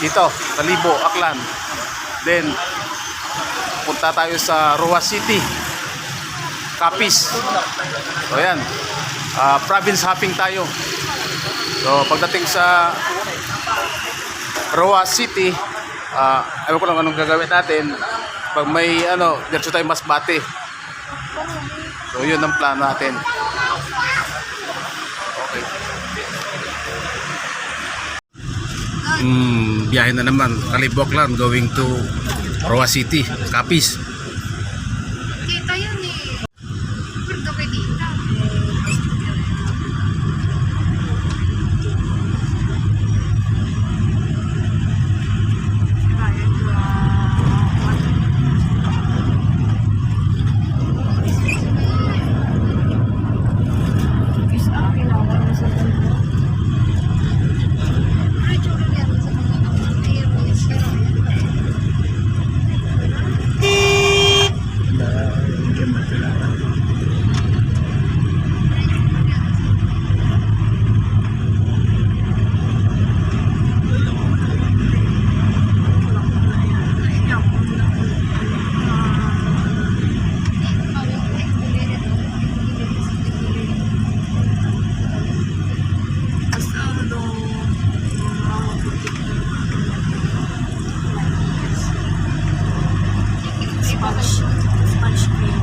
dito, Kalibo, Aklan. Then punta tayo sa Roa City, Capiz. So ayan, province hopping tayo. So pagdating sa Roa City, ayaw ko lang anong gagawin natin. Pag may diretso tayo Masbate. So yun ang plano natin. Okay. Biyahe na naman, Kalibo, Aklan, going to Roa City, Capiz. Kita yun eh. Pero kape dito. Sponge cream.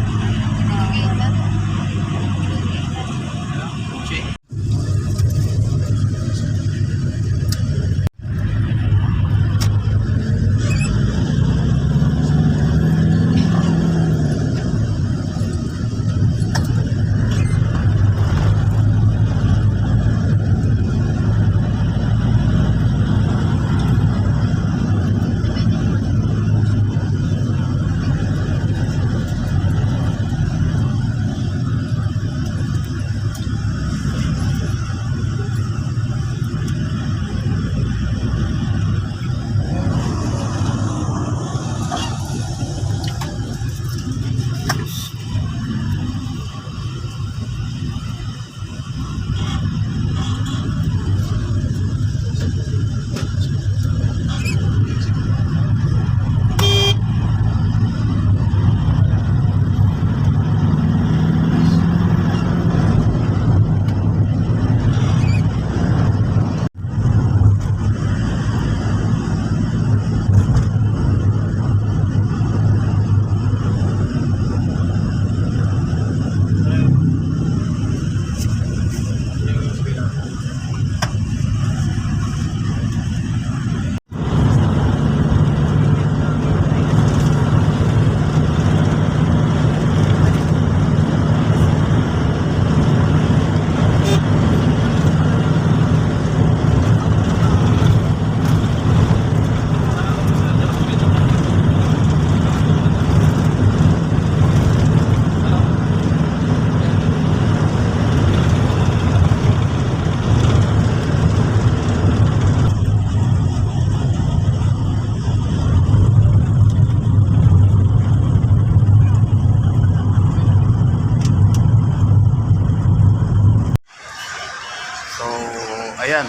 Ayan,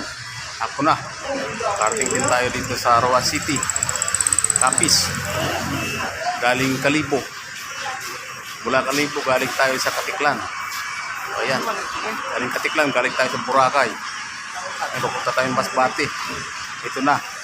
ako na. Karating din tayo dito sa Roa City, Capiz. Galing Kalibo. Mula Kalibo, galing tayo sa Katiklan. So, ayan. Galing Katiklan, galing tayo sa Boracay. Ay, pupunta tayo ng Masbate. Ito na.